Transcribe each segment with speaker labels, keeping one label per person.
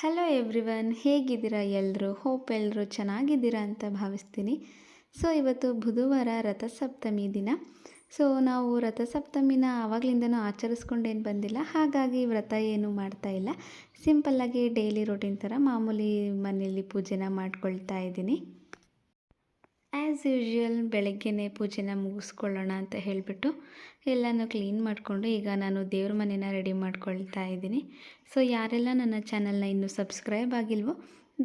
Speaker 1: Hello everyone, ಹೇಗಿದ್ದೀರಾ ಎಲ್ಲರೂ? Hope ಎಲ್ಲರೂ ಚೆನ್ನಾಗಿದ್ದೀರಾ ಅಂತ ಭಾವಿಸ್ತೀನಿ. ಸೊ ಇವತ್ತು ಬುಧವಾರ ರಥಸಪ್ತಮಿ ದಿನ. ಸೊ ನಾವು ರಥಸಪ್ತಮಿನ ಆವಾಗಲಿಂದನೂ ಆಚರಿಸ್ಕೊಂಡೇನು ಬಂದಿಲ್ಲ, ಹಾಗಾಗಿ ವ್ರತ ಏನೂ ಮಾಡ್ತಾ ಇಲ್ಲ. ಸಿಂಪಲ್ಲಾಗಿ ಡೈಲಿ ರೊಟೀನ್ ಥರ ಮಾಮೂಲಿ ಮನೆಯಲ್ಲಿ ಪೂಜೆನ ಮಾಡ್ಕೊಳ್ತಾ ಇದ್ದೀನಿ. ಆ್ಯಸ್ ಯೂಶ್ವಲ್ ಬೆಳಗ್ಗೆನೇ ಪೂಜೆನ ಮುಗಿಸ್ಕೊಳ್ಳೋಣ ಅಂತ ಹೇಳಿಬಿಟ್ಟು ಎಲ್ಲನೂ ಕ್ಲೀನ್ ಮಾಡಿಕೊಂಡು ಈಗ ನಾನು ದೇವ್ರ ಮನೆನ ರೆಡಿ ಮಾಡ್ಕೊಳ್ತಾ ಇದ್ದೀನಿ. ಸೊ ಯಾರೆಲ್ಲ ನನ್ನ ಚಾನಲ್ನ ಇನ್ನೂ ಸಬ್ಸ್ಕ್ರೈಬ್ ಆಗಿಲ್ವೋ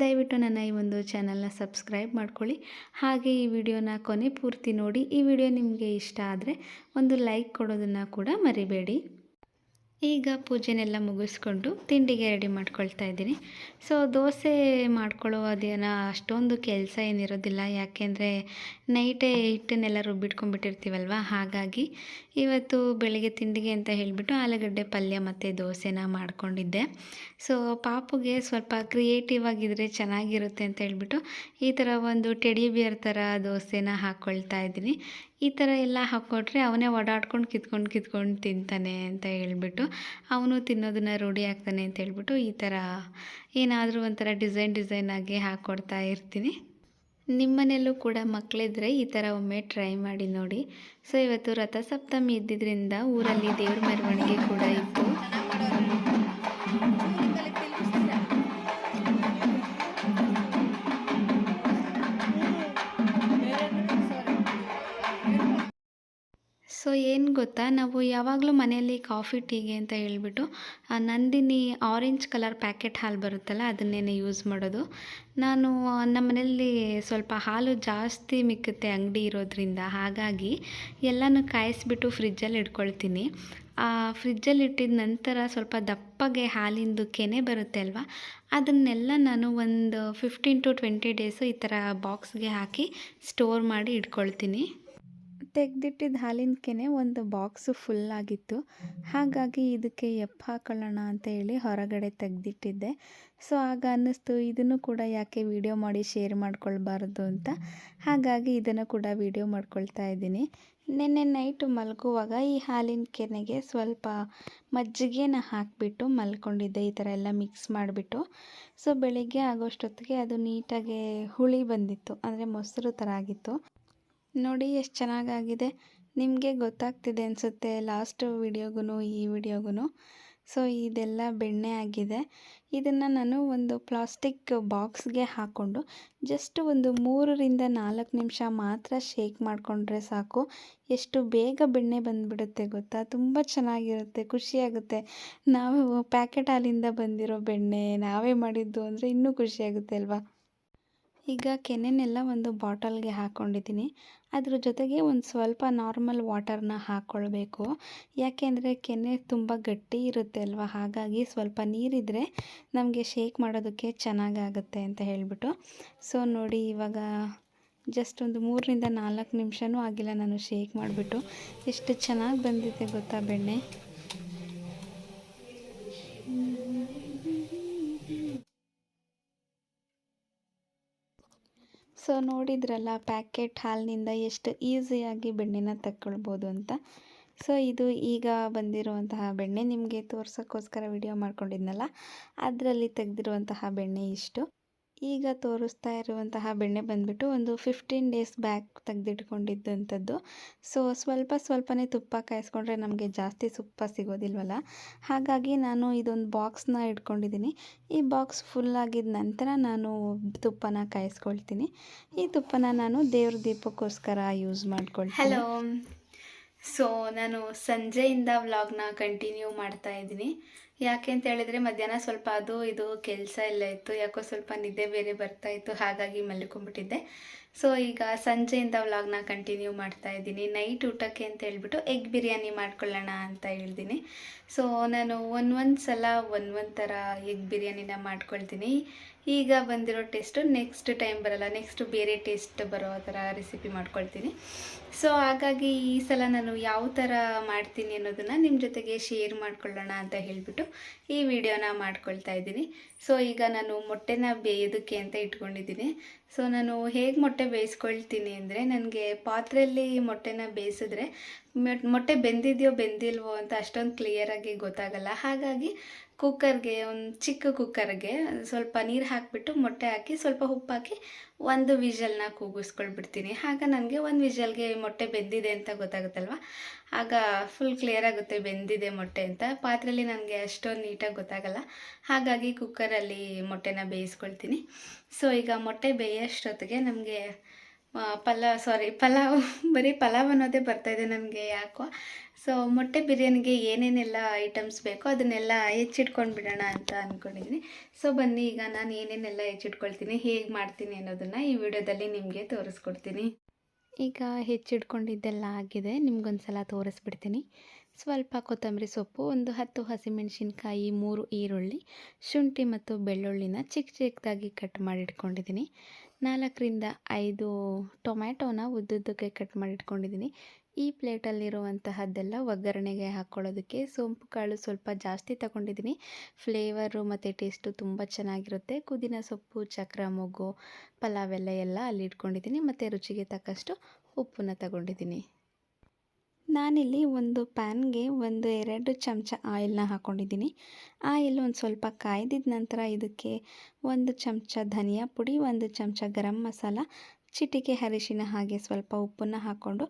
Speaker 1: ದಯವಿಟ್ಟು ನನ್ನ ಈ ಒಂದು ಚಾನಲ್ನ ಸಬ್ಸ್ಕ್ರೈಬ್ ಮಾಡ್ಕೊಳ್ಳಿ. ಹಾಗೆ ಈ ವಿಡಿಯೋನ ಕೊನೆ ಪೂರ್ತಿ ನೋಡಿ. ಈ ವಿಡಿಯೋ ನಿಮಗೆ ಇಷ್ಟ ಆದರೆ ಒಂದು ಲೈಕ್ ಕೊಡೋದನ್ನು ಕೂಡ ಮರಿಬೇಡಿ. ಈಗ ಪೂಜೆನೆಲ್ಲ ಮುಗಿಸ್ಕೊಂಡು ತಿಂಡಿಗೆ ರೆಡಿ ಮಾಡ್ಕೊಳ್ತಾ ಇದ್ದೀನಿ. ಸೊ ದೋಸೆ ಮಾಡ್ಕೊಳ್ಳೋದೇನೋ ಅಷ್ಟೊಂದು ಕೆಲಸ ಏನಿರೋದಿಲ್ಲ, ಯಾಕೆಂದರೆ ನೈಟೇ ಹಿಟ್ಟನ್ನೆಲ್ಲ ರುಬ್ಬಿಟ್ಕೊಂಡ್ಬಿಟ್ಟಿರ್ತೀವಲ್ವ. ಹಾಗಾಗಿ ಇವತ್ತು ಬೆಳಗ್ಗೆ ತಿಂಡಿಗೆ ಅಂತ ಹೇಳಿಬಿಟ್ಟು ಆಲೂಗಡ್ಡೆ ಪಲ್ಯ ಮತ್ತು ದೋಸೆನ ಮಾಡ್ಕೊಂಡಿದ್ದೆ. ಸೊ ಪಾಪುಗೆ ಸ್ವಲ್ಪ ಕ್ರಿಯೇಟಿವ್ ಆಗಿದ್ದರೆ ಚೆನ್ನಾಗಿರುತ್ತೆ ಅಂತ ಹೇಳ್ಬಿಟ್ಟು ಈ ಥರ ಒಂದು ಟೆಡಿ ಬಿಯರ್ ಥರ ದೋಸೆನ ಹಾಕ್ಕೊಳ್ತಾ ಇದ್ದೀನಿ. ಈ ಥರ ಎಲ್ಲ ಹಾಕ್ಕೊಟ್ರೆ ಅವನೇ ಓಡಾಡ್ಕೊಂಡು ಕಿತ್ಕೊಂಡು ತಿಂತಾನೆ ಅಂತ ಹೇಳ್ಬಿಟ್ಟು ಅವನು ತಿನ್ನೋದನ್ನು ರೂಢಿ ಆಗ್ತಾನೆ ಅಂತ ಹೇಳ್ಬಿಟ್ಟು ಈ ಥರ ಏನಾದರೂ ಒಂಥರ ಡಿಸೈನ್ ಆಗಿ ಹಾಕ್ಕೊಡ್ತಾ ಇರ್ತೀನಿ. ನಿಮ್ಮನೆಯಲ್ಲೂ ಕೂಡ ಮಕ್ಕಳಿದ್ರೆ ಈ ಥರ ಒಮ್ಮೆ ಟ್ರೈ ಮಾಡಿ ನೋಡಿ. ಸೊ ಇವತ್ತು ರಥಸಪ್ತಮಿ ಇದ್ದಿದ್ದರಿಂದ ಊರಲ್ಲಿ ದೇವ್ರ ಮೆರವಣಿಗೆ ಕೂಡ ಇತ್ತು. ಸೊ ಏನು ಗೊತ್ತಾ, ನಾವು ಯಾವಾಗಲೂ ಮನೆಯಲ್ಲಿ ಕಾಫಿ ಟೀಗೆ ಅಂತ ಹೇಳ್ಬಿಟ್ಟು ನಂದಿನಿ ಆರೆಂಜ್ ಕಲರ್ ಪ್ಯಾಕೆಟ್ ಹಾಲು ಬರುತ್ತಲ್ಲ ಅದನ್ನೇ ಯೂಸ್ ಮಾಡೋದು. ನಾನು ನಮ್ಮ ಮನೆಯಲ್ಲಿ ಸ್ವಲ್ಪ ಹಾಲು ಜಾಸ್ತಿ ಮಿಕ್ಕುತ್ತೆ ಅಂಗಡಿ ಇರೋದ್ರಿಂದ, ಹಾಗಾಗಿ ಎಲ್ಲನೂ ಕಾಯಿಸ್ಬಿಟ್ಟು ಫ್ರಿಜ್ಜಲ್ಲಿ ಇಟ್ಕೊಳ್ತೀನಿ. ಫ್ರಿಜ್ಜಲ್ಲಿ ಇಟ್ಟಿದ ನಂತರ ಸ್ವಲ್ಪ ದಪ್ಪಗೆ ಹಾಲಿಂದು ಕೆನೆ ಬರುತ್ತೆ ಅಲ್ವಾ, ಅದನ್ನೆಲ್ಲ ನಾನು ಒಂದು 15 to 20 ಡೇಸು ಈ ಥರ ಬಾಕ್ಸ್ಗೆ ಹಾಕಿ ಸ್ಟೋರ್ ಮಾಡಿ ಇಟ್ಕೊಳ್ತೀನಿ. ತೆಗೆದಿಟ್ಟಿದ್ದ ಹಾಲಿನ ಕೆನೆ ಒಂದು ಬಾಕ್ಸು ಫುಲ್ಲಾಗಿತ್ತು, ಹಾಗಾಗಿ ಇದಕ್ಕೆ ಎಪ್ಪು ಹಾಕೊಳ್ಳೋಣ ಅಂತ ಹೇಳಿ ಹೊರಗಡೆ ತೆಗೆದಿಟ್ಟಿದ್ದೆ. ಸೊ ಆಗ ಅನ್ನಿಸ್ತು ಇದನ್ನು ಕೂಡ ಯಾಕೆ ವಿಡಿಯೋ ಮಾಡಿ ಶೇರ್ ಮಾಡ್ಕೊಳ್ಬಾರ್ದು ಅಂತ, ಹಾಗಾಗಿ ಇದನ್ನು ಕೂಡ ವಿಡಿಯೋ ಮಾಡ್ಕೊಳ್ತಾ ಇದ್ದೀನಿ. ನಿನ್ನೆ ನೈಟು ಮಲಗುವಾಗ ಈ ಹಾಲಿನ ಕೆನೆಗೆ ಸ್ವಲ್ಪ ಮಜ್ಜಿಗೆನ ಹಾಕಿಬಿಟ್ಟು ಮಲ್ಕೊಂಡಿದ್ದೆ, ಈ ಥರ ಎಲ್ಲ ಮಿಕ್ಸ್ ಮಾಡಿಬಿಟ್ಟು. ಸೊ ಬೆಳಿಗ್ಗೆ ಆಗೋಷ್ಟೊತ್ತಿಗೆ ಅದು ನೀಟಾಗಿ ಹುಳಿ ಬಂದಿತ್ತು, ಅಂದರೆ ಮೊಸರು ಥರ ಆಗಿತ್ತು. ನೋಡಿ ಎಷ್ಟು ಚೆನ್ನಾಗಾಗಿದೆ, ನಿಮಗೆ ಗೊತ್ತಾಗ್ತಿದೆ ಅನಿಸುತ್ತೆ ಲಾಸ್ಟ್ ವಿಡಿಯೋಗೂ ಈ ವಿಡಿಯೋಗೂ. ಸೊ ಇದೆಲ್ಲ ಬೆಣ್ಣೆ ಆಗಿದೆ. ಇದನ್ನು ನಾನು ಒಂದು ಪ್ಲಾಸ್ಟಿಕ್ ಬಾಕ್ಸ್ಗೆ ಹಾಕ್ಕೊಂಡು ಜಸ್ಟ್ ಒಂದು 3ರಿಂದ 4 ನಿಮಿಷ ಮಾತ್ರ ಶೇಕ್ ಮಾಡಿಕೊಂಡ್ರೆ ಸಾಕು. ಎಷ್ಟು ಬೇಗ ಬೆಣ್ಣೆ ಬಂದುಬಿಡುತ್ತೆ ಗೊತ್ತಾ, ತುಂಬ ಚೆನ್ನಾಗಿರುತ್ತೆ, ಖುಷಿಯಾಗುತ್ತೆ. ನಾವು ಪ್ಯಾಕೆಟ್ ಹಾಲಿಂದ ಬಂದಿರೋ ಬೆಣ್ಣೆ ನಾವೇ ಮಾಡಿದ್ದು ಅಂದರೆ ಇನ್ನೂ ಖುಷಿಯಾಗುತ್ತೆ ಅಲ್ವಾ. ಈಗ ಕೆನೆನೆಲ್ಲ ಒಂದು ಬಾಟಲ್ಗೆ ಹಾಕ್ಕೊಂಡಿದ್ದೀನಿ. ಅದ್ರ ಜೊತೆಗೆ ಒಂದು ಸ್ವಲ್ಪ ನಾರ್ಮಲ್ ವಾಟರ್ನ ಹಾಕ್ಕೊಳ್ಬೇಕು, ಯಾಕೆಂದರೆ ಕೆನೆ ತುಂಬ ಗಟ್ಟಿ ಇರುತ್ತೆ ಅಲ್ವ, ಹಾಗಾಗಿ ಸ್ವಲ್ಪ ನೀರಿದ್ದರೆ ನಮಗೆ ಶೇಕ್ ಮಾಡೋದಕ್ಕೆ ಚೆನ್ನಾಗಾಗುತ್ತೆ ಅಂತ ಹೇಳಿಬಿಟ್ಟು. ಸೊ ನೋಡಿ ಇವಾಗ ಜಸ್ಟ್ ಒಂದು 3ರಿಂದ 4 ನಿಮಿಷನೂ ಆಗಿಲ್ಲ ನಾನು ಶೇಕ್ ಮಾಡಿಬಿಟ್ಟು, ಎಷ್ಟು ಚೆನ್ನಾಗಿ ಬಂದಿದೆ ಗೊತ್ತಾ ಬೆಣ್ಣೆ. ಸೊ ನೋಡಿದ್ರಲ್ಲ ಪ್ಯಾಕೆಟ್ ಹಾಲಿನಿಂದ ಎಷ್ಟು ಈಸಿಯಾಗಿ ಬೆಣ್ಣೆನ ತಗೊಳ್ಬೋದು ಅಂತ. ಸೊ ಇದು ಈಗ ಬಂದಿರುವಂತಹ ಬೆಣ್ಣೆ, ನಿಮಗೆ ತೋರ್ಸೋಕ್ಕೋಸ್ಕರ ವಿಡಿಯೋ ಮಾಡ್ಕೊಂಡಿದ್ನಲ್ಲ ಅದರಲ್ಲಿ ತೆಗೆದಿರುವಂತಹ ಬೆಣ್ಣೆ ಇಷ್ಟು. ಈಗ ತೋರಿಸ್ತಾ ಇರುವಂತಹ ಬೆಣ್ಣೆ ಬಂದುಬಿಟ್ಟು ಒಂದು 15 ಡೇಸ್ ಬ್ಯಾಕ್ ತೆಗೆದಿಟ್ಕೊಂಡಿದ್ದಂಥದ್ದು. ಸೊ ಸ್ವಲ್ಪನೇ ತುಪ್ಪ ಕಾಯಿಸ್ಕೊಂಡ್ರೆ ನಮಗೆ ಜಾಸ್ತಿ ತುಪ್ಪ ಸಿಗೋದಿಲ್ವಲ್ಲ, ಹಾಗಾಗಿ ನಾನು ಇದೊಂದು ಬಾಕ್ಸ್ನ ಇಟ್ಕೊಂಡಿದ್ದೀನಿ. ಈ ಬಾಕ್ಸ್ ಫುಲ್ಲಾಗಿದ್ದ ನಂತರ ನಾನು ತುಪ್ಪನ ಕಾಯಿಸ್ಕೊಳ್ತೀನಿ. ಈ ತುಪ್ಪನ ನಾನು ದೇವ್ರ ದೀಪಕ್ಕೋಸ್ಕರ ಯೂಸ್ ಮಾಡ್ಕೊಳ್ತೀನಿ. ಹಲೋ, ಸೊ ನಾನು ಸಂಜೆಯಿಂದ ವ್ಲಾಗ್ನ ಕಂಟಿನ್ಯೂ ಮಾಡ್ತಾ ಇದ್ದೀನಿ. ಯಾಕೆ ಅಂತ ಹೇಳಿದರೆ ಮಧ್ಯಾಹ್ನ ಸ್ವಲ್ಪ ಅದು ಇದು ಕೆಲಸ ಎಲ್ಲ ಇತ್ತು, ಯಾಕೋ ಸ್ವಲ್ಪ ನಿದ್ದೆ ಬೇರೆ ಬರ್ತಾಯಿತ್ತು, ಹಾಗಾಗಿ ಮಲ್ಕೊಂಡ್ಬಿಟ್ಟಿದ್ದೆ. ಸೊ ಈಗ ಸಂಜೆಯಿಂದ ವ್ಲಾಗ್ನ ಕಂಟಿನ್ಯೂ ಮಾಡ್ತಾ ಇದ್ದೀನಿ. ನೈಟ್ ಊಟಕ್ಕೆ ಅಂತ ಹೇಳ್ಬಿಟ್ಟು ಎಗ್ ಬಿರಿಯಾನಿ ಮಾಡ್ಕೊಳ್ಳೋಣ ಅಂತ ಹೇಳ್ತೀನಿ. ಸೊ ನಾನು ಒಂದೊಂದು ಸಲ ಒಂದೊಂದು ಥರ ಎಗ್ ಬಿರಿಯಾನಿನ ಮಾಡ್ಕೊಳ್ತೀನಿ. ಈಗ ಬಂದಿರೋ ಟೇಸ್ಟು ನೆಕ್ಸ್ಟ್ ಟೈಮ್ ಬರೋಲ್ಲ, ನೆಕ್ಸ್ಟ್ ಬೇರೆ ಟೇಸ್ಟ್ ಬರೋ ಥರ ರೆಸಿಪಿ ಮಾಡ್ಕೊಳ್ತೀನಿ. ಸೊ ಹಾಗಾಗಿ ಈ ಸಲ ನಾನು ಯಾವ ಥರ ಮಾಡ್ತೀನಿ ಅನ್ನೋದನ್ನು ನಿಮ್ಮ ಜೊತೆಗೆ ಶೇರ್ ಮಾಡ್ಕೊಳ್ಳೋಣ ಅಂತ ಹೇಳಿಬಿಟ್ಟು ಈ ವಿಡಿಯೋನ ಮಾಡ್ಕೊಳ್ತಾ ಇದ್ದೀನಿ. ಸೊ ಈಗ ನಾನು ಮೊಟ್ಟೆನ ಬೇಯೋದಕ್ಕೆ ಅಂತ ಇಟ್ಕೊಂಡಿದ್ದೀನಿ. ಸೊ ನಾನು ಹೇಗೆ ಮೊಟ್ಟೆ ಬೇಯಿಸ್ಕೊಳ್ತೀನಿ ಅಂದರೆ, ನನಗೆ ಪಾತ್ರೆಯಲ್ಲಿ ಮೊಟ್ಟೆನ ಬೇಯಿಸಿದ್ರೆ ಮೊಟ್ಟೆ ಬೆಂದಿದೆಯೋ ಬೆಂದಿಲ್ವೋ ಅಂತ ಅಷ್ಟೊಂದು ಕ್ಲಿಯರಾಗಿ ಗೊತ್ತಾಗಲ್ಲ, ಹಾಗಾಗಿ ಕುಕ್ಕರ್ಗೆ ಒಂದು ಚಿಕ್ಕ ಕುಕ್ಕರ್ಗೆ ಸ್ವಲ್ಪ ನೀರು ಹಾಕಿಬಿಟ್ಟು ಮೊಟ್ಟೆ ಹಾಕಿ ಸ್ವಲ್ಪ ಉಪ್ಪು ಹಾಕಿ ಒಂದು ವಿಷಲ್ನ ಕೂಗಿಸ್ಕೊಳ್ಬಿಡ್ತೀನಿ. ಆಗ ನನಗೆ ಒಂದು ವಿಷಲ್ಗೆ ಮೊಟ್ಟೆ ಬೆಂದಿದೆ ಅಂತ ಗೊತ್ತಾಗುತ್ತಲ್ವ, ಆಗ ಫುಲ್ ಕ್ಲಿಯರ್ ಆಗುತ್ತೆ ಬೆಂದಿದೆ ಮೊಟ್ಟೆ ಅಂತ. ಪಾತ್ರೆಯಲ್ಲಿ ನನಗೆ ಅಷ್ಟೊಂದು ನೀಟಾಗಿ ಗೊತ್ತಾಗಲ್ಲ, ಹಾಗಾಗಿ ಕುಕ್ಕರಲ್ಲಿ ಮೊಟ್ಟೆನ ಬೇಯಿಸ್ಕೊಳ್ತೀನಿ. ಸೊ ಈಗ ಮೊಟ್ಟೆ ಬೇಯೋಷ್ಟೊತ್ತಿಗೆ ನಮಗೆ ಪಲಾವ್ ಬರೀ ಪಲಾವ್ ಅನ್ನೋದೇ ಬರ್ತಾಯಿದೆ ನನಗೆ ಯಾಕೋ. ಸೊ ಮೊಟ್ಟೆ ಬಿರಿಯಾನಿಗೆ ಏನೇನೆಲ್ಲ ಐಟಮ್ಸ್ ಬೇಕೋ ಅದನ್ನೆಲ್ಲ ಹೆಚ್ಚಿಟ್ಕೊಂಡು ಬಿಡೋಣ ಅಂತ ಅಂದ್ಕೊಂಡಿದ್ದೀನಿ. ಸೊ ಬನ್ನಿ ಈಗ ನಾನು ಏನೇನೆಲ್ಲ ಹೆಚ್ಚಿಟ್ಕೊಳ್ತೀನಿ, ಹೇಗೆ ಮಾಡ್ತೀನಿ ಅನ್ನೋದನ್ನು ಈ ವಿಡಿಯೋದಲ್ಲಿ ನಿಮಗೆ ತೋರಿಸ್ಕೊಡ್ತೀನಿ. ಈಗ ಹೆಚ್ಚಿಟ್ಕೊಂಡಿದ್ದೆಲ್ಲ ಆಗಿದೆ, ನಿಮ್ಗೊಂದು ಸಲ ತೋರಿಸ್ಬಿಡ್ತೀನಿ. ಸ್ವಲ್ಪ ಕೊತ್ತಂಬರಿ ಸೊಪ್ಪು, ಒಂದು 10 ಹಸಿಮೆಣಸಿನ್ಕಾಯಿ, 3 ಈರುಳ್ಳಿ, ಶುಂಠಿ ಮತ್ತು ಬೆಳ್ಳುಳ್ಳಿನ ಚಿಕ್ಕ ಚಿಕ್ಕದಾಗಿ ಕಟ್ ಮಾಡಿ ಇಟ್ಕೊಂಡಿದ್ದೀನಿ. 4ರಿಂದ 5 ಟೊಮ್ಯಾಟೋನ ಉದ್ದುದ್ದಕ್ಕೆ ಕಟ್ ಮಾಡಿ ಇಟ್ಕೊಂಡಿದ್ದೀನಿ. ಈ ಪ್ಲೇಟಲ್ಲಿರುವಂತಹದ್ದೆಲ್ಲ ಒಗ್ಗರಣೆಗೆ ಹಾಕ್ಕೊಳ್ಳೋದಕ್ಕೆ. ಸೋಂಪು ಕಾಳು ಸ್ವಲ್ಪ ಜಾಸ್ತಿ ತಗೊಂಡಿದ್ದೀನಿ, ಫ್ಲೇವರು ಮತ್ತು ಟೇಸ್ಟು ತುಂಬ ಚೆನ್ನಾಗಿರುತ್ತೆ. ಪುದೀನ ಸೊಪ್ಪು, ಚಕ್ರ ಮೊಗ್ಗು, ಪಲಾವ್ ಎಲೆ ಎಲ್ಲ ಅಲ್ಲಿ ಇಟ್ಕೊಂಡಿದ್ದೀನಿ. ಮತ್ತು ರುಚಿಗೆ ತಕ್ಕಷ್ಟು ಉಪ್ಪನ್ನ ತಗೊಂಡಿದ್ದೀನಿ. ನಾನಿಲ್ಲಿ ಒಂದು ಪ್ಯಾನ್ಗೆ 1-2 ಚಮಚ ಆಯಿಲ್ನ ಹಾಕ್ಕೊಂಡಿದ್ದೀನಿ. ಆಯಿಲ್ ಒಂದು ಸ್ವಲ್ಪ ಕಾಯ್ದಿದ ನಂತರ ಇದಕ್ಕೆ 1 ಚಮಚ ಧನಿಯಾ ಪುಡಿ, 1 ಚಮಚ ಗರಂ ಮಸಾಲ, ಚಿಟಿಕೆ ಅರಿಶಿನ ಹಾಗೆ ಸ್ವಲ್ಪ ಉಪ್ಪನ್ನು ಹಾಕ್ಕೊಂಡು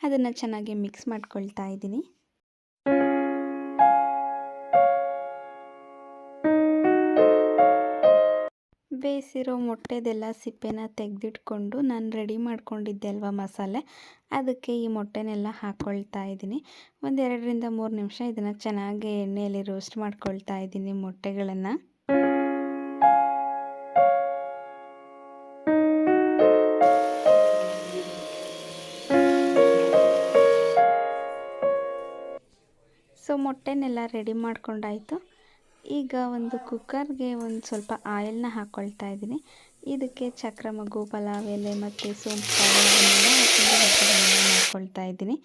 Speaker 1: ಅದನ್ನು ಚೆನ್ನಾಗಿ ಮಿಕ್ಸ್ ಮಾಡ್ಕೊಳ್ತಾ ಇದ್ದೀನಿ. ಬೇಯಿಸಿರೋ ಮೊಟ್ಟೆದೆಲ್ಲ ಸಿಪ್ಪೆನ ತೆಗೆದಿಟ್ಕೊಂಡು ನಾನು ರೆಡಿ ಮಾಡ್ಕೊಂಡಿದ್ದೆ ಅಲ್ವಾ ಮಸಾಲೆ, ಅದಕ್ಕೆ ಈ ಮೊಟ್ಟೆನೆಲ್ಲ ಹಾಕ್ಕೊಳ್ತಾ ಇದ್ದೀನಿ. 1-2ರಿಂದ 3 ನಿಮಿಷ ಇದನ್ನು ಚೆನ್ನಾಗಿ ಎಣ್ಣೆಯಲ್ಲಿ ರೋಸ್ಟ್ ಮಾಡ್ಕೊಳ್ತಾ ಇದ್ದೀನಿ ಮೊಟ್ಟೆಗಳನ್ನು. ಸೊ ಮೊಟ್ಟೆನೆಲ್ಲ ರೆಡಿ ಮಾಡ್ಕೊಂಡಾಯಿತು. ಈಗ ಒಂದು ಕುಕ್ಕರ್ಗೆ ಒಂದು ಸ್ವಲ್ಪ ಆಯಿಲ್ನ ಹಾಕ್ಕೊಳ್ತಾ ಇದ್ದೀನಿ. ಇದಕ್ಕೆ ಚಕ್ರ ಮೊಗ್ಗು, ಪಲಾವ್ ಎಲೆ ಮತ್ತು ಸೋಂಪು ಕಾಳು ಮಾಡ್ಕೊಳ್ತಾ ಇದ್ದೀನಿ.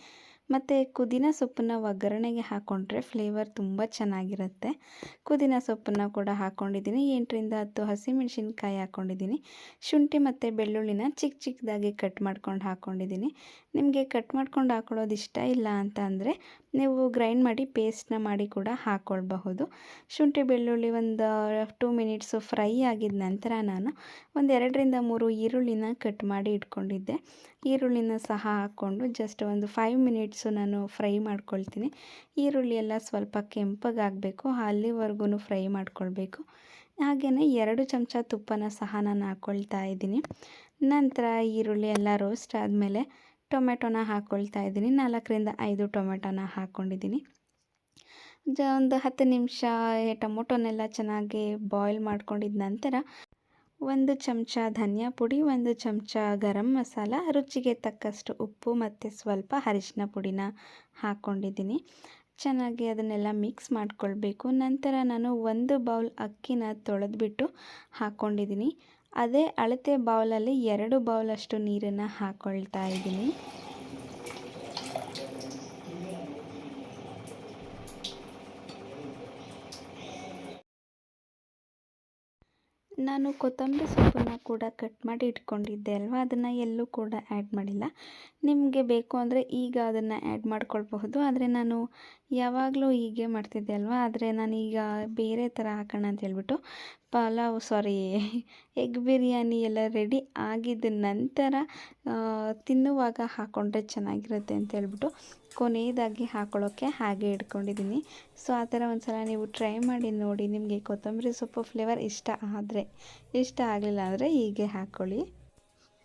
Speaker 1: ಮತ್ತು ಪುದೀನ ಸೊಪ್ಪನ್ನು ಒಗ್ಗರಣೆಗೆ ಹಾಕ್ಕೊಂಡ್ರೆ ಫ್ಲೇವರ್ ತುಂಬ ಚೆನ್ನಾಗಿರುತ್ತೆ. ಪುದೀನ ಸೊಪ್ಪನ್ನು ಕೂಡ ಹಾಕ್ಕೊಂಡಿದ್ದೀನಿ. 8ರಿಂದ 10 ಹಸಿಮೆಣಸಿನ್ಕಾಯಿ ಹಾಕ್ಕೊಂಡಿದ್ದೀನಿ. ಶುಂಠಿ ಮತ್ತು ಬೆಳ್ಳುಳ್ಳಿನ ಚಿಕ್ಕ ಚಿಕ್ಕದಾಗಿ ಕಟ್ ಮಾಡ್ಕೊಂಡು ಹಾಕ್ಕೊಂಡಿದ್ದೀನಿ. ನಿಮಗೆ ಕಟ್ ಮಾಡ್ಕೊಂಡು ಹಾಕ್ಕೊಳ್ಳೋದು ಇಷ್ಟ ಇಲ್ಲ ಅಂತ ಅಂದರೆ ನೀವು ಗ್ರೈಂಡ್ ಮಾಡಿ ಪೇಸ್ಟ್ನ ಮಾಡಿ ಕೂಡ ಹಾಕ್ಕೊಳ್ಬಹುದು. ಶುಂಠಿ ಬೆಳ್ಳುಳ್ಳಿ ಒಂದು 2 ಮಿನಿಟ್ಸು ಫ್ರೈ ಆಗಿದ ನಂತರ ನಾನು 2ರಿಂದ 3 ಈರುಳ್ಳಿನ ಕಟ್ ಮಾಡಿ ಇಟ್ಕೊಂಡಿದ್ದೆ. ಈರುಳ್ಳಿನ ಸಹ ಹಾಕ್ಕೊಂಡು ಜಸ್ಟ್ ಒಂದು 5 ಮಿನಿಟ್ಸು ನಾನು ಫ್ರೈ ಮಾಡ್ಕೊಳ್ತೀನಿ. ಈರುಳ್ಳಿ ಎಲ್ಲ ಸ್ವಲ್ಪ ಕೆಂಪಗಾಗಬೇಕು, ಅಲ್ಲಿವರೆಗೂ ಫ್ರೈ ಮಾಡ್ಕೊಳ್ಬೇಕು. ಹಾಗೆಯೇ 2 ಚಮಚ ತುಪ್ಪನ ಸಹ ನಾನು ಹಾಕ್ಕೊಳ್ತಾ ಇದ್ದೀನಿ. ನಂತರ ಈರುಳ್ಳಿ ಎಲ್ಲ ರೋಸ್ಟ್ ಆದಮೇಲೆ ಟೊಮೆಟೊನ ಹಾಕ್ಕೊಳ್ತಾ ಇದ್ದೀನಿ. 4ರಿಂದ 5 ಟೊಮೆಟೊನ ಹಾಕ್ಕೊಂಡಿದ್ದೀನಿ. ಒಂದು 10 ನಿಮಿಷ ಟೊಮೊಟೊನೆಲ್ಲ ಚೆನ್ನಾಗಿ ಬಾಯ್ಲ್ ಮಾಡ್ಕೊಂಡಿದ್ದ ನಂತರ 1 ಚಮಚ ಧನಿಯಾ ಪುಡಿ, 1 ಚಮಚ ಗರಂ ಮಸಾಲ, ರುಚಿಗೆ ತಕ್ಕಷ್ಟು ಉಪ್ಪು ಮತ್ತು ಸ್ವಲ್ಪ ಅರಿಶಿನ ಪುಡಿನ ಹಾಕ್ಕೊಂಡಿದ್ದೀನಿ. ಚೆನ್ನಾಗಿ ಅದನ್ನೆಲ್ಲ ಮಿಕ್ಸ್ ಮಾಡ್ಕೊಳ್ಬೇಕು. ನಂತರ ನಾನು 1 ಬೌಲ್ ಅಕ್ಕಿನ ತೊಳೆದ್ಬಿಟ್ಟು ಹಾಕ್ಕೊಂಡಿದ್ದೀನಿ. ಅದೇ ಅಳತೆ ಬೌಲಲ್ಲಿ 2 ಬೌಲಷ್ಟು ನೀರನ್ನು ಹಾಕ್ಕೊಳ್ತಾ ಇದ್ದೀನಿ. ನಾನು ಕೊತ್ತಂಬರಿ ಸೊಪ್ಪನ್ನು ಕೂಡ ಕಟ್ ಮಾಡಿ ಇಟ್ಕೊಂಡಿದ್ದೆ ಅಲ್ವಾ, ಅದನ್ನು ಎಲ್ಲೂ ಕೂಡ ಆ್ಯಡ್ ಮಾಡಿಲ್ಲ. ನಿಮಗೆ ಬೇಕು ಅಂದರೆ ಈಗ ಅದನ್ನು ಆ್ಯಡ್ ಮಾಡ್ಕೊಳ್ಬಹುದು, ಆದರೆ ನಾನು ಯಾವಾಗಲೂ ಹೀಗೆ ಮಾಡ್ತಿದ್ದೆ ಅಲ್ವಾ, ಆದರೆ ನಾನೀಗ ಬೇರೆ ಥರ ಹಾಕೋಣ ಅಂತ ಹೇಳ್ಬಿಟ್ಟು ಎಗ್ ಬಿರಿಯಾನಿ ಎಲ್ಲ ರೆಡಿ ಆಗಿದ್ದ ನಂತರ ತಿನ್ನುವಾಗ ಹಾಕ್ಕೊಂಡ್ರೆ ಚೆನ್ನಾಗಿರುತ್ತೆ ಅಂತ ಹೇಳ್ಬಿಟ್ಟು ಕೊನೆಯದಾಗಿ ಹಾಕ್ಕೊಳ್ಳೋಕ್ಕೆ ಹಾಗೆ ಇಟ್ಕೊಂಡಿದ್ದೀನಿ. ಸೊ ಆ ಥರ ಒಂದು ಸಲ ನೀವು ಟ್ರೈ ಮಾಡಿ ನೋಡಿ. ನಿಮಗೆ ಕೊತ್ತಂಬರಿ ಸೊಪ್ಪು ಫ್ಲೇವರ್ ಇಷ್ಟ ಆಗಲಿಲ್ಲ ಅಂದರೆ ಹೀಗೆ ಹಾಕ್ಕೊಳ್ಳಿ.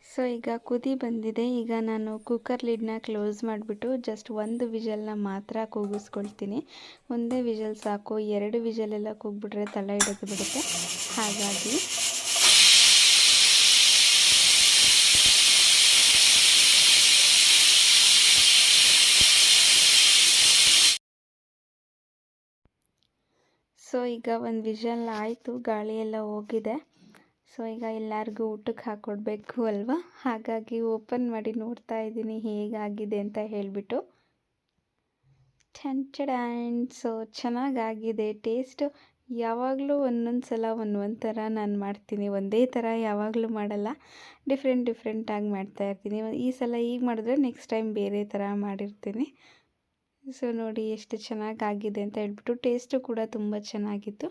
Speaker 1: ಸೊ ಈಗ ಕುದಿ ಬಂದಿದೆ. ಈಗ ನಾನು ಕುಕ್ಕರ್ ಲಿಡ್ನ ಕ್ಲೋಸ್ ಮಾಡಿಬಿಟ್ಟು ಜಸ್ಟ್ 1 ವಿಷಲ್ನ ಮಾತ್ರ ಕೂಗಿಸ್ಕೊಳ್ತೀನಿ. ಒಂದೇ ವಿಷಲ್ ಸಾಕು, 2 ವಿಷಲೆಲ್ಲ ಕೂಗ್ಬಿಟ್ರೆ ತಳ ಹಿಡಿದು ಬಿಡುತ್ತೆ. ಹಾಗಾಗಿ ಸೊ ಈಗ 1 ವಿಷಲ್ ಆಯಿತು, ಗಾಳಿ ಎಲ್ಲ ಹೋಗಿದೆ. ಸೊ ಈಗ ಎಲ್ಲರಿಗೂ ಊಟಕ್ಕೆ ಹಾಕ್ಕೊಡ್ಬೇಕು ಅಲ್ವಾ, ಹಾಗಾಗಿ ಓಪನ್ ಮಾಡಿ ನೋಡ್ತಾ ಇದ್ದೀನಿ ಹೇಗಾಗಿದೆ ಅಂತ ಹೇಳಿಬಿಟ್ಟು. ಸೊ ಚೆನ್ನಾಗಾಗಿದೆ. ಟೇಸ್ಟು ಯಾವಾಗಲೂ ಒಂದೊಂದು ಸಲ ಒಂದೊಂದು ಥರ ನಾನು ಮಾಡ್ತೀನಿ, ಒಂದೇ ಥರ ಯಾವಾಗಲೂ ಮಾಡಲ್ಲ, ಡಿಫ್ರೆಂಟಾಗಿ ಮಾಡ್ತಾಯಿರ್ತೀನಿ. ಈ ಸಲ ಈಗ ಮಾಡಿದ್ರೆ ನೆಕ್ಸ್ಟ್ ಟೈಮ್ ಬೇರೆ ಥರ ಮಾಡಿರ್ತೀನಿ. ಸೊ ನೋಡಿ ಎಷ್ಟು ಚೆನ್ನಾಗಾಗಿದೆ ಅಂತ ಹೇಳ್ಬಿಟ್ಟು. ಟೇಸ್ಟು ಕೂಡ ತುಂಬ ಚೆನ್ನಾಗಿತ್ತು.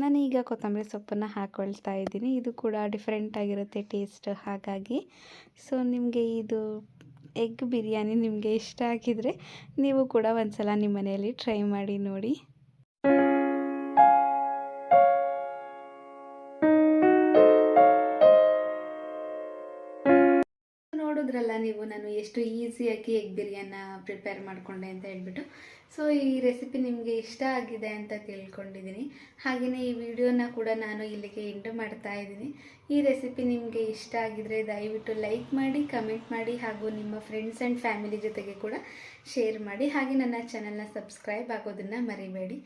Speaker 1: ನಾನೀಗ ಕೊತ್ತಂಬರಿ ಸೊಪ್ಪನ್ನು ಹಾಕ್ಕೊಳ್ತಾ ಇದ್ದೀನಿ. ಇದು ಕೂಡ ಡಿಫ್ರೆಂಟ್ ಆಗಿರುತ್ತೆ ಟೇಸ್ಟ್ ಹಾಗಾಗಿ. ಸೊ ನಿಮಗೆ ಇದು ಎಗ್ ಬಿರಿಯಾನಿ ನಿಮಗೆ ಇಷ್ಟ ಆಗಿದರೆ ನೀವು ಕೂಡ ಒಂದು ಸಲ ನಿಮ್ಮ ಮನೆಯಲ್ಲಿ ಟ್ರೈ ಮಾಡಿ ನೋಡಿ. ನೋಡಿದ್ರಲ್ಲ ನೀವು ನಾನು ಎಷ್ಟು ಈಸಿಯಾಗಿ ಎಗ್ ಬಿರಿಯಾನ ಪ್ರಿಪೇರ್ ಮಾಡಿಕೊಂಡೆ ಅಂತ ಹೇಳ್ಬಿಟ್ಟು. ಸೊ ಈ ರೆಸಿಪಿ ನಿಮಗೆ ಇಷ್ಟ ಆಗಿದೆ ಅಂತ ತಿಳ್ಕೊಂಡಿದ್ದೀನಿ. ಹಾಗೆಯೇ ಈ ವಿಡಿಯೋನ ಕೂಡ ನಾನು ಇಲ್ಲಿಗೆ ಎಂಡ್ ಮಾಡ್ತಾ ಇದ್ದೀನಿ. ಈ ರೆಸಿಪಿ ನಿಮಗೆ ಇಷ್ಟ ಆಗಿದರೆ ದಯವಿಟ್ಟು ಲೈಕ್ ಮಾಡಿ, ಕಮೆಂಟ್ ಮಾಡಿ, ಹಾಗೂ ನಿಮ್ಮ ಫ್ರೆಂಡ್ಸ್ ಆ್ಯಂಡ್ ಫ್ಯಾಮಿಲಿ ಜೊತೆಗೆ ಕೂಡ ಶೇರ್ ಮಾಡಿ. ಹಾಗೆ ನನ್ನ ಚಾನಲ್ನ ಸಬ್ಸ್ಕ್ರೈಬ್ ಆಗೋದನ್ನು ಮರಿಬೇಡಿ.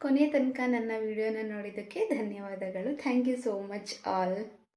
Speaker 1: ಕೊನೆಯ ತನಕ ನನ್ನ ವಿಡಿಯೋನ ನೋಡಿದ್ದಕ್ಕೆ ಧನ್ಯವಾದಗಳು. Thank you so much all.